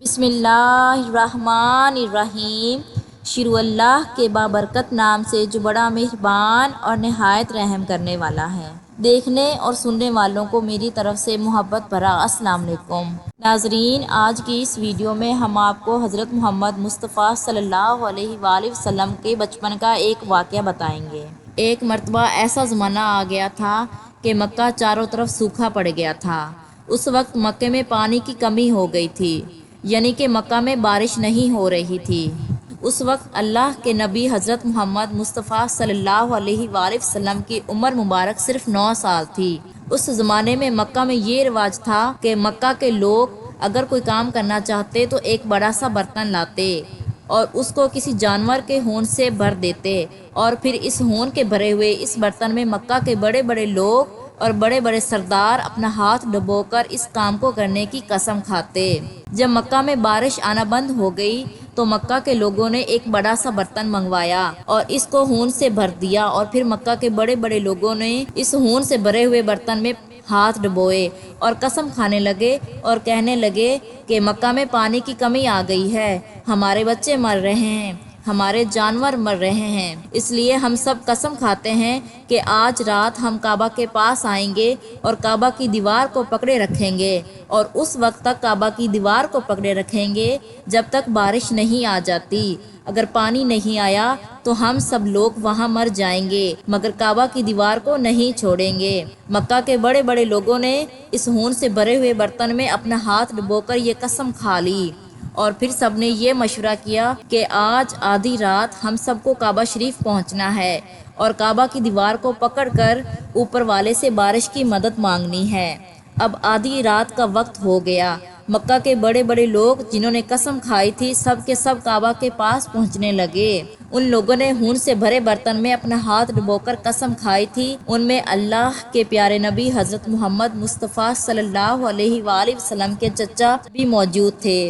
بسم اللہ الرحمن الرحیم۔ شروع اللہ کے بابرکت نام سے جو بڑا مہربان اور نہایت رحم کرنے والا ہے۔ دیکھنے اور سننے والوں کو میری طرف سے محبت بھرا السلام علیکم۔ ناظرین، آج کی اس ویڈیو میں ہم آپ کو حضرت محمد مصطفیٰ صلی اللہ علیہ وآلہ وسلم کے بچپن کا ایک واقعہ بتائیں گے۔ ایک مرتبہ ایسا زمانہ آ گیا تھا کہ مکہ چاروں طرف سوکھا پڑ گیا تھا۔ اس وقت مکے میں پانی کی کمی ہو گئی تھی، یعنی کہ مکہ میں بارش نہیں ہو رہی تھی۔ اس وقت اللہ کے نبی حضرت محمد مصطفیٰ صلی اللہ علیہ وآلہ وسلم کی عمر مبارک صرف 9 سال تھی۔ اس زمانے میں مکہ میں یہ رواج تھا کہ مکہ کے لوگ اگر کوئی کام کرنا چاہتے تو ایک بڑا سا برتن لاتے اور اس کو کسی جانور کے ہون سے بھر دیتے، اور پھر اس ہون کے بھرے ہوئے اس برتن میں مکہ کے بڑے بڑے لوگ اور بڑے بڑے سردار اپنا ہاتھ ڈبو کر اس کام کو کرنے کی قسم کھاتے۔ جب مکہ میں بارش آنا بند ہو گئی تو مکہ کے لوگوں نے ایک بڑا سا برتن منگوایا اور اس کو ہون سے بھر دیا، اور پھر مکہ کے بڑے بڑے لوگوں نے اس ہون سے بھرے ہوئے برتن میں ہاتھ ڈبوئے اور قسم کھانے لگے اور کہنے لگے کہ مکہ میں پانی کی کمی آ گئی ہے، ہمارے بچے مر رہے ہیں، ہمارے جانور مر رہے ہیں، اس لیے ہم سب قسم کھاتے ہیں کہ آج رات ہم کعبہ کے پاس آئیں گے اور کعبہ کی دیوار کو پکڑے رکھیں گے، اور اس وقت تک کعبہ کی دیوار کو پکڑے رکھیں گے جب تک بارش نہیں آ جاتی۔ اگر پانی نہیں آیا تو ہم سب لوگ وہاں مر جائیں گے، مگر کعبہ کی دیوار کو نہیں چھوڑیں گے۔ مکہ کے بڑے بڑے لوگوں نے اس ہون سے بھرے ہوئے برتن میں اپنا ہاتھ ڈبو کر یہ قسم کھا لی، اور پھر سب نے یہ مشورہ کیا کہ آج آدھی رات ہم سب کو کعبہ شریف پہنچنا ہے اور کعبہ کی دیوار کو پکڑ کر اوپر والے سے بارش کی مدد مانگنی ہے۔ اب آدھی رات کا وقت ہو گیا۔ مکہ کے بڑے بڑے لوگ جنہوں نے قسم کھائی تھی سب کے سب کعبہ کے پاس پہنچنے لگے۔ ان لوگوں نے ہون سے بھرے برتن میں اپنا ہاتھ ڈبو کر قسم کھائی تھی، ان میں اللہ کے پیارے نبی حضرت محمد مصطفیٰ صلی اللہ علیہ وآلہ وسلم کے چچا بھی موجود تھے۔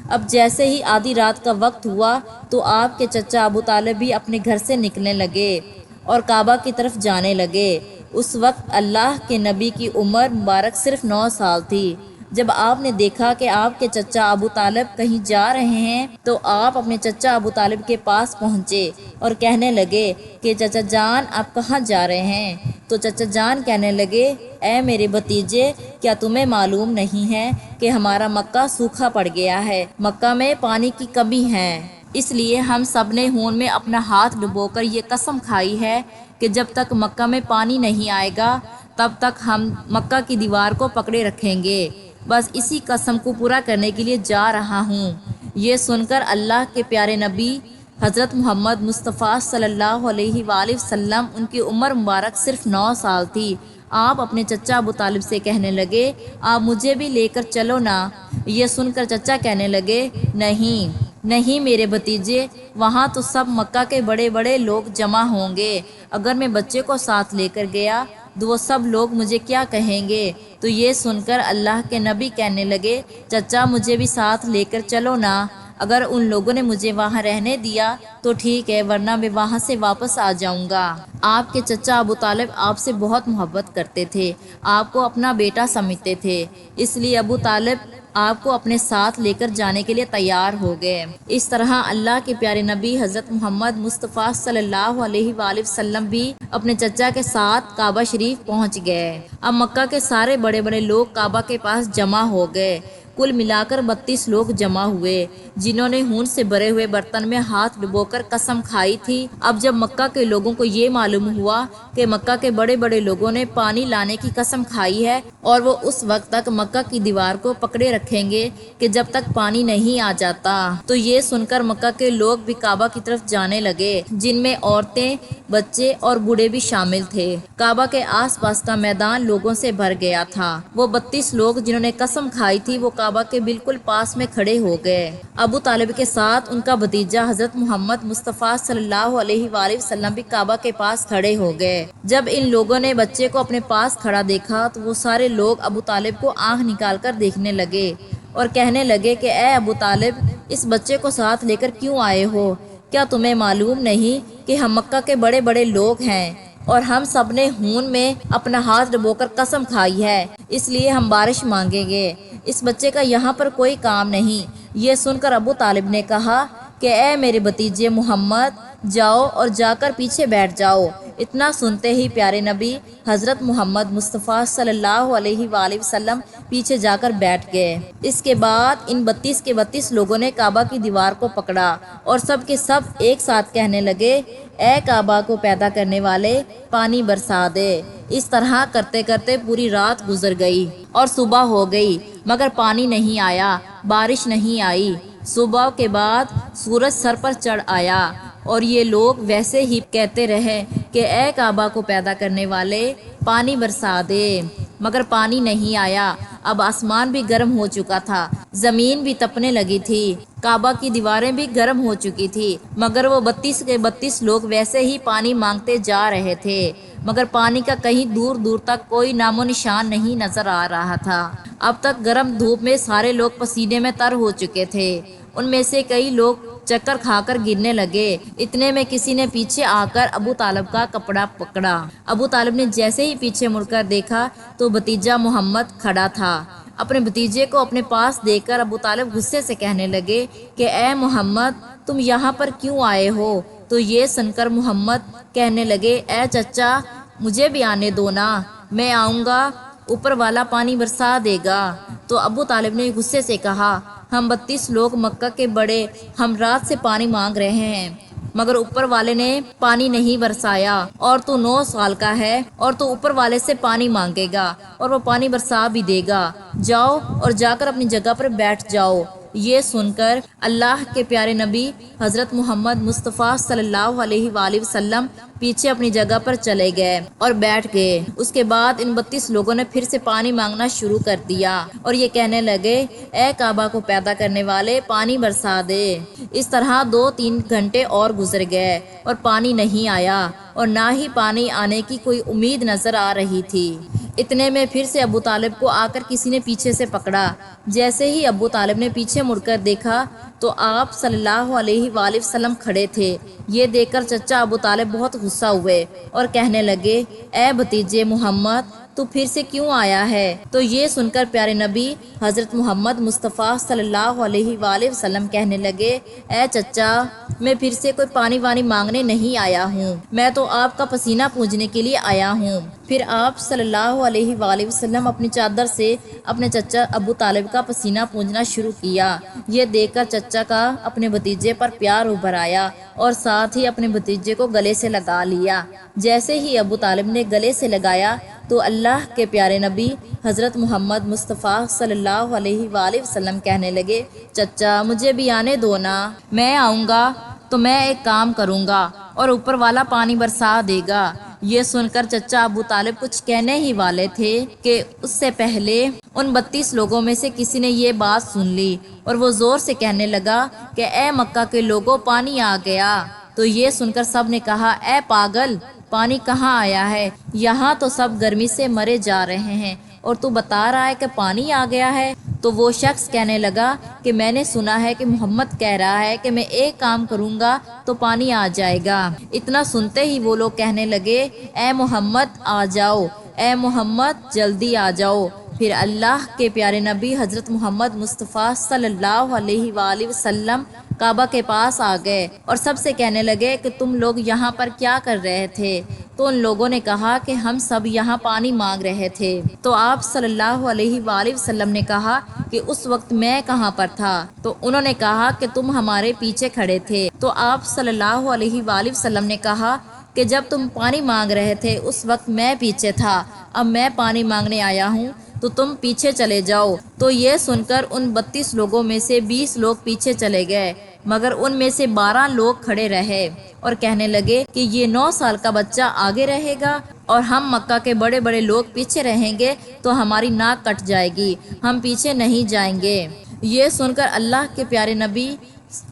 اب جیسے ہی آدھی رات کا وقت ہوا تو آپ کے چچا ابو طالب بھی اپنے گھر سے نکلنے لگے اور کعبہ کی طرف جانے لگے۔ اس وقت اللہ کے نبی کی عمر مبارک صرف 9 سال تھی۔ جب آپ نے دیکھا کہ آپ کے چچا ابو طالب کہیں جا رہے ہیں تو آپ اپنے چچا ابو طالب کے پاس پہنچے اور کہنے لگے کہ چچا جان آپ کہاں جا رہے ہیں؟ تو چچا جان کہنے لگے، اے میرے بھتیجے، کیا تمہیں معلوم نہیں ہے کہ ہمارا مکہ سوکھا پڑ گیا ہے، مکہ میں پانی کی کمی ہے، اس لیے ہم سب نے ہون میں اپنا ہاتھ ڈبو کر یہ قسم کھائی ہے کہ جب تک مکہ میں پانی نہیں آئے گا تب تک ہم مکہ کی دیوار کو پکڑے رکھیں گے، بس اسی قسم کو پورا کرنے کے لیے جا رہا ہوں۔ یہ سن کر اللہ کے پیارے نبی حضرت محمد مصطفیٰ صلی اللہ علیہ وآلہ وسلم، ان کی عمر مبارک صرف 9 سال تھی، آپ اپنے چچا ابو طالب سے کہنے لگے آپ مجھے بھی لے کر چلو نا۔ یہ سن کر چچا کہنے لگے نہیں نہیں میرے بھتیجے، وہاں تو سب مکہ کے بڑے بڑے لوگ جمع ہوں گے، اگر میں بچے کو ساتھ لے کر گیا تو وہ سب لوگ مجھے کیا کہیں گے؟ تو یہ سن کر اللہ کے نبی کہنے لگے چچا مجھے بھی ساتھ لے کر چلو نا، اگر ان لوگوں نے مجھے وہاں رہنے دیا تو ٹھیک ہے، ورنہ میں وہاں سے واپس آ جاؤں گا۔ آپ کے چچا ابو طالب آپ سے بہت محبت کرتے تھے، آپ کو اپنا بیٹا سمجھتے تھے، اس لیے ابو طالب آپ کو اپنے ساتھ لے کر جانے کے لیے تیار ہو گئے۔ اس طرح اللہ کے پیارے نبی حضرت محمد مصطفیٰ صلی اللہ علیہ وآلہ وسلم بھی اپنے چچا کے ساتھ کعبہ شریف پہنچ گئے۔ اب مکہ کے سارے بڑے بڑے لوگ کعبہ کے پاس جمع ہو گئے، کل ملا کر 32 لوگ جمع ہوئے جنہوں نے ہون سے بھرے ہوئے برتن میں ہاتھ ڈبو کر قسم کھائی تھی۔ اب جب مکہ کے لوگوں کو یہ معلوم ہوا کہ مکہ کے بڑے بڑے لوگوں نے پانی لانے کی قسم کھائی ہے اور وہ اس وقت تک مکہ کی دیوار کو پکڑے رکھیں گے کہ جب تک پانی نہیں آ جاتا، تو یہ سن کر مکہ کے لوگ بھی کعبہ کی طرف جانے لگے، جن میں عورتیں، بچے اور بوڑھے بھی شامل تھے۔ کعبہ کے آس پاس کا میدان لوگوں سے بھر گیا تھا۔ وہ 32 لوگ جنہوں نے قسم کھائی تھی وہ کعبہ کے بالکل پاس میں کھڑے ہو گئے۔ ابو طالب کے ساتھ ان کا بھتیجا حضرت محمد مصطفیٰ صلی اللہ علیہ وآلہ وسلم بھی کعبہ کے پاس کھڑے ہو گئے۔ جب ان لوگوں نے بچے کو اپنے پاس کھڑا دیکھا تو وہ سارے لوگ ابو طالب کو آنکھ نکال کر دیکھنے لگے اور کہنے لگے کہ اے ابو طالب، اس بچے کو ساتھ لے کر کیوں آئے ہو؟ کیا تمہیں معلوم نہیں کہ ہم مکہ کے بڑے بڑے لوگ ہیں اور ہم سب نے ہون میں اپنا ہاتھ ڈبو کر قسم کھائی ہے، اس لیے ہم بارش مانگیں گے، اس بچے کا یہاں پر کوئی کام نہیں، یہ سن کر ابو طالب نے کہا کہ اے میرے بھتیجے محمد، جاؤ اور جا کر پیچھے بیٹھ جاؤ۔ اتنا سنتے ہی پیارے نبی حضرت محمد مصطفیٰ صلی اللہ علیہ وآلہ وسلم پیچھے جا کر بیٹھ گئے۔ اس کے بعد ان 32 کے 32 لوگوں نے کعبہ کی دیوار کو پکڑا اور سب کے سب ایک ساتھ کہنے لگے، اے کعبہ کو پیدا کرنے والے، پانی برسا دے۔ اس طرح کرتے کرتے پوری رات گزر گئی اور صبح ہو گئی، مگر پانی نہیں آیا، بارش نہیں آئی۔ صبح کے بعد سورج سر پر چڑھ آیا اور یہ لوگ ویسے ہی کہتے رہے کہ اے کعبہ کو پیدا کرنے والے، پانی برسا دے، مگر پانی نہیں آیا۔ اب آسمان بھی گرم ہو چکا تھا، زمین بھی تپنے لگی تھی، کعبہ کی دیواریں بھی گرم ہو چکی تھی، مگر وہ 32 کے 32 لوگ ویسے ہی پانی مانگتے جا رہے تھے، مگر پانی کا کہیں دور دور تک کوئی نام و نشان نہیں نظر آ رہا تھا۔ اب تک گرم دھوپ میں سارے لوگ پسینے میں تر ہو چکے تھے، ان میں سے کئی لوگ چکر کھا کر گرنے لگے۔ اتنے میں کسی نے پیچھے آ کر ابو طالب کا کپڑا پکڑا۔ ابو طالب نے جیسے ہی پیچھے مڑ کر دیکھا تو بھتیجا محمد کھڑا تھا۔ اپنے بھتیجے کو اپنے پاس دیکھ کر ابو طالب غصے سے کہنے لگے کہ اے محمد، تم یہاں پر کیوں آئے ہو؟ تو یہ سن کر محمد کہنے لگے، اے چچا، مجھے بھی آنے دو نا، میں آؤں گا، اوپر والا پانی برسا دے گا۔ تو ابو طالب نے غصے سے کہا، ہم 32 لوگ مکہ کے بڑے، ہم رات سے پانی مانگ رہے ہیں، مگر اوپر والے نے پانی نہیں برسایا، اور تو 9 سال کا ہے اور تو اوپر والے سے پانی مانگے گا اور وہ پانی برسا بھی دے گا، جاؤ اور جا کر اپنی جگہ پر بیٹھ جاؤ۔ یہ سن کر اللہ کے پیارے نبی حضرت محمد مصطفیٰ صلی اللہ علیہ وآلہ وسلم پیچھے اپنی جگہ پر چلے گئے اور بیٹھ گئے۔ اس کے بعد ان 32 لوگوں نے پھر سے پانی مانگنا شروع کر دیا اور یہ کہنے لگے، اے کعبہ کو پیدا کرنے والے، پانی برسا دے۔ اس طرح 2-3 گھنٹے اور گزر گئے اور پانی نہیں آیا اور نہ ہی پانی آنے کی کوئی امید نظر آ رہی تھی۔ اتنے میں پھر سے ابو طالب کو آ کر کسی نے پیچھے سے پکڑا۔ جیسے ہی ابو طالب نے پیچھے مڑ کر دیکھا تو آپ صلی اللہ علیہ وآلہ وسلم کھڑے تھے۔ یہ دیکھ کر چچا ابو طالب بہت غصہ ہوئے اور کہنے لگے، اے بھتیجے محمد، تو پھر سے کیوں آیا ہے؟ تو یہ سن کر پیارے نبی حضرت محمد مصطفیٰ صلی اللہ علیہ وآلہ وسلم کہنے لگے، اے چچا، میں پھر سے کوئی پانی وانی مانگنے نہیں آیا ہوں، میں تو آپ کا پسینہ پوجنے کے لیے آیا ہوں۔ پھر آپ صلی اللہ علیہ وآلہ وسلم اپنی چادر سے اپنے چچا ابو طالب کا پسینہ پوجنا شروع کیا۔ یہ دیکھ کر چچا کا اپنے بھتیجے پر پیار ابھر آیا اور ساتھ ہی اپنے بھتیجے کو گلے سے لگا لیا۔ جیسے ہی ابو طالب نے گلے سے لگایا تو اللہ کے پیارے نبی حضرت محمد مصطفیٰ صلی اللہ علیہ وآلہ وسلم کہنے لگے، چچا، مجھے بھی آنے دو نا، میں آؤں گا تو میں ایک کام کروں گا اور اوپر والا پانی برسا دے گا۔ یہ سن کر چچا ابو طالب کچھ کہنے ہی والے تھے کہ اس سے پہلے ان 32 لوگوں میں سے کسی نے یہ بات سن لی اور وہ زور سے کہنے لگا کہ اے مکہ کے لوگوں، پانی آ گیا۔ تو یہ سن کر سب نے کہا، اے پاگل، پانی کہاں آیا ہے؟ یہاں تو سب گرمی سے مرے جا رہے ہیں اور تو بتا رہا ہے کہ پانی آ گیا ہے۔ تو وہ شخص کہنے لگا کہ میں نے سنا ہے کہ محمد کہہ رہا ہے کہ میں ایک کام کروں گا تو پانی آ جائے گا۔ اتنا سنتے ہی وہ لوگ کہنے لگے، اے محمد آ جاؤ، اے محمد جلدی آ جاؤ۔ پھر اللہ کے پیارے نبی حضرت محمد مصطفیٰ صلی اللہ علیہ وآلہ وسلم کعبہ کے پاس آ گئے اور سب سے کہنے لگے کہ تم لوگ یہاں پر کیا کر رہے تھے؟ تو ان لوگوں نے کہا کہ ہم سب یہاں پانی مانگ رہے تھے۔ تو آپ صلی اللہ علیہ وآلہ وسلم نے کہا کہ اس وقت میں کہاں پر تھا؟ تو انہوں نے کہا کہ تم ہمارے پیچھے کھڑے تھے۔ تو آپ صلی اللہ علیہ وآلہ وسلم نے کہا کہ جب تم پانی مانگ رہے تھے اس وقت میں پیچھے تھا، اب میں پانی مانگنے آیا ہوں تو تم پیچھے چلے جاؤ۔ تو یہ سن کر ان 32 لوگوں میں سے 20 لوگ پیچھے چلے گئے، مگر ان میں سے 12 لوگ کھڑے رہے اور کہنے لگے کہ یہ 9 سال کا بچہ آگے رہے گا اور ہم مکہ کے بڑے بڑے لوگ پیچھے رہیں گے تو ہماری ناک کٹ جائے گی، ہم پیچھے نہیں جائیں گے۔ یہ سن کر اللہ کے پیارے نبی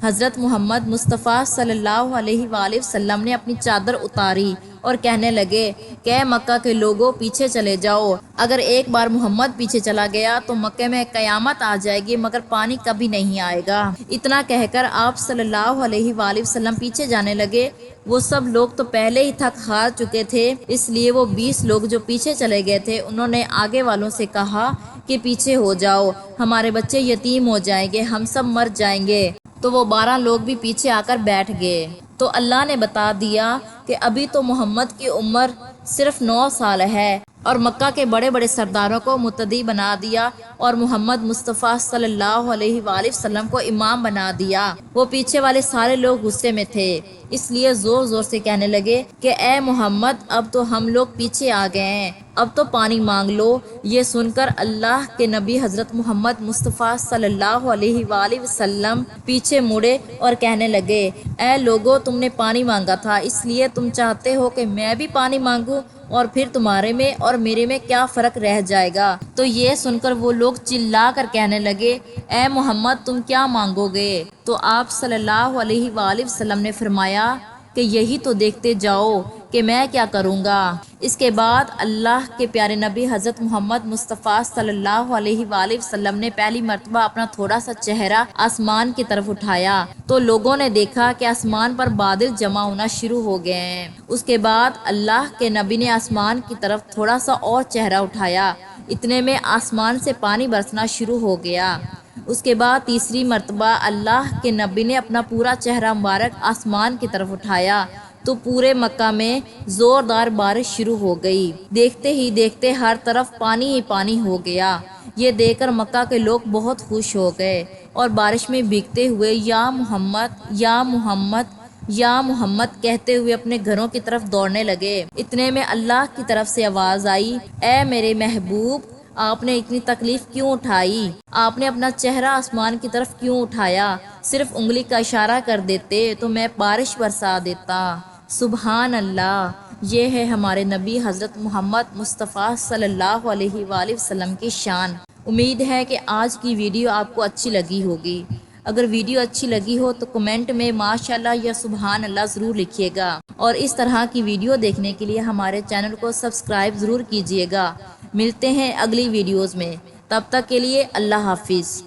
حضرت محمد مصطفیٰ صلی اللہ علیہ وآلہ وسلم نے اپنی چادر اتاری اور کہنے لگے کہ اے مکہ کے لوگوں پیچھے چلے جاؤ، اگر ایک بار محمد پیچھے چلا گیا تو مکہ میں قیامت آ جائے گی مگر پانی کبھی نہیں آئے گا۔ اتنا کہہ کر آپ صلی اللہ علیہ وآلہ وسلم پیچھے جانے لگے۔ وہ سب لوگ تو پہلے ہی تھک ہار چکے تھے، اس لیے وہ 20 لوگ جو پیچھے چلے گئے تھے انہوں نے آگے والوں سے کہا کہ پیچھے ہو جاؤ، ہمارے بچے یتیم ہو جائیں گے، ہم سب مر جائیں گے۔ تو وہ 12 لوگ بھی پیچھے آ کر بیٹھ گئے۔ تو اللہ نے بتا دیا کہ ابھی تو محمد کی عمر صرف 9 سال ہے، اور مکہ کے بڑے بڑے سرداروں کو متدی بنا دیا اور محمد مصطفیٰ صلی اللہ علیہ وآلہ وسلم کو امام بنا دیا۔ وہ پیچھے والے سارے لوگ غصے میں تھے، اس لیے زور زور سے کہنے لگے کہ اے محمد اب تو ہم لوگ پیچھے آ گئے ہیں، اب تو پانی مانگ لو۔ یہ سن کر اللہ کے نبی حضرت محمد مصطفیٰ صلی اللہ علیہ وآلہ وسلم پیچھے مڑے اور کہنے لگے اے لوگو، تم نے پانی مانگا تھا، اس لیے تم چاہتے ہو کہ میں بھی پانی مانگوں، اور پھر تمہارے میں اور میرے میں کیا فرق رہ جائے گا؟ تو یہ سن کر وہ لوگ چلا کر کہنے لگے اے محمد تم کیا مانگو گے؟ تو آپ صلی اللہ علیہ وآلہ وسلم نے فرمایا کہ یہی تو دیکھتے جاؤ کہ میں کیا کروں گا۔ اس کے بعد اللہ کے پیارے نبی حضرت محمد مصطفیٰ صلی اللہ علیہ وآلہ وسلم نے پہلی مرتبہ اپنا تھوڑا سا چہرہ آسمان کی طرف اٹھایا تو لوگوں نے دیکھا کہ آسمان پر بادل جمع ہونا شروع ہو گئے ہیں۔ اس کے بعد اللہ کے نبی نے آسمان کی طرف تھوڑا سا اور چہرہ اٹھایا، اتنے میں آسمان سے پانی برسنا شروع ہو گیا۔ اس کے بعد تیسری مرتبہ اللہ کے نبی نے اپنا پورا چہرہ مبارک آسمان کی طرف اٹھایا تو پورے مکہ میں زوردار بارش شروع ہو گئی۔ دیکھتے ہی دیکھتے ہر طرف پانی ہی پانی ہو گیا۔ یہ دیکھ کر مکہ کے لوگ بہت خوش ہو گئے اور بارش میں بھیگتے ہوئے یا محمد یا محمد یا محمد کہتے ہوئے اپنے گھروں کی طرف دوڑنے لگے۔ اتنے میں اللہ کی طرف سے آواز آئی اے میرے محبوب، آپ نے اتنی تکلیف کیوں اٹھائی؟ آپ نے اپنا چہرہ آسمان کی طرف کیوں اٹھایا؟ صرف انگلی کا اشارہ کر دیتے تو میں بارش برسا دیتا۔ سبحان اللہ، یہ ہے ہمارے نبی حضرت محمد مصطفیٰ صلی اللہ علیہ وآلہ وسلم کی شان۔ امید ہے کہ آج کی ویڈیو آپ کو اچھی لگی ہوگی۔ اگر ویڈیو اچھی لگی ہو تو کمنٹ میں ماشاءاللہ یا سبحان اللہ ضرور لکھیے گا، اور اس طرح کی ویڈیو دیکھنے کے لیے ہمارے چینل کو سبسکرائب ضرور کیجیے گا۔ ملتے ہیں اگلی ویڈیوز میں، تب تک کے لیے اللہ حافظ۔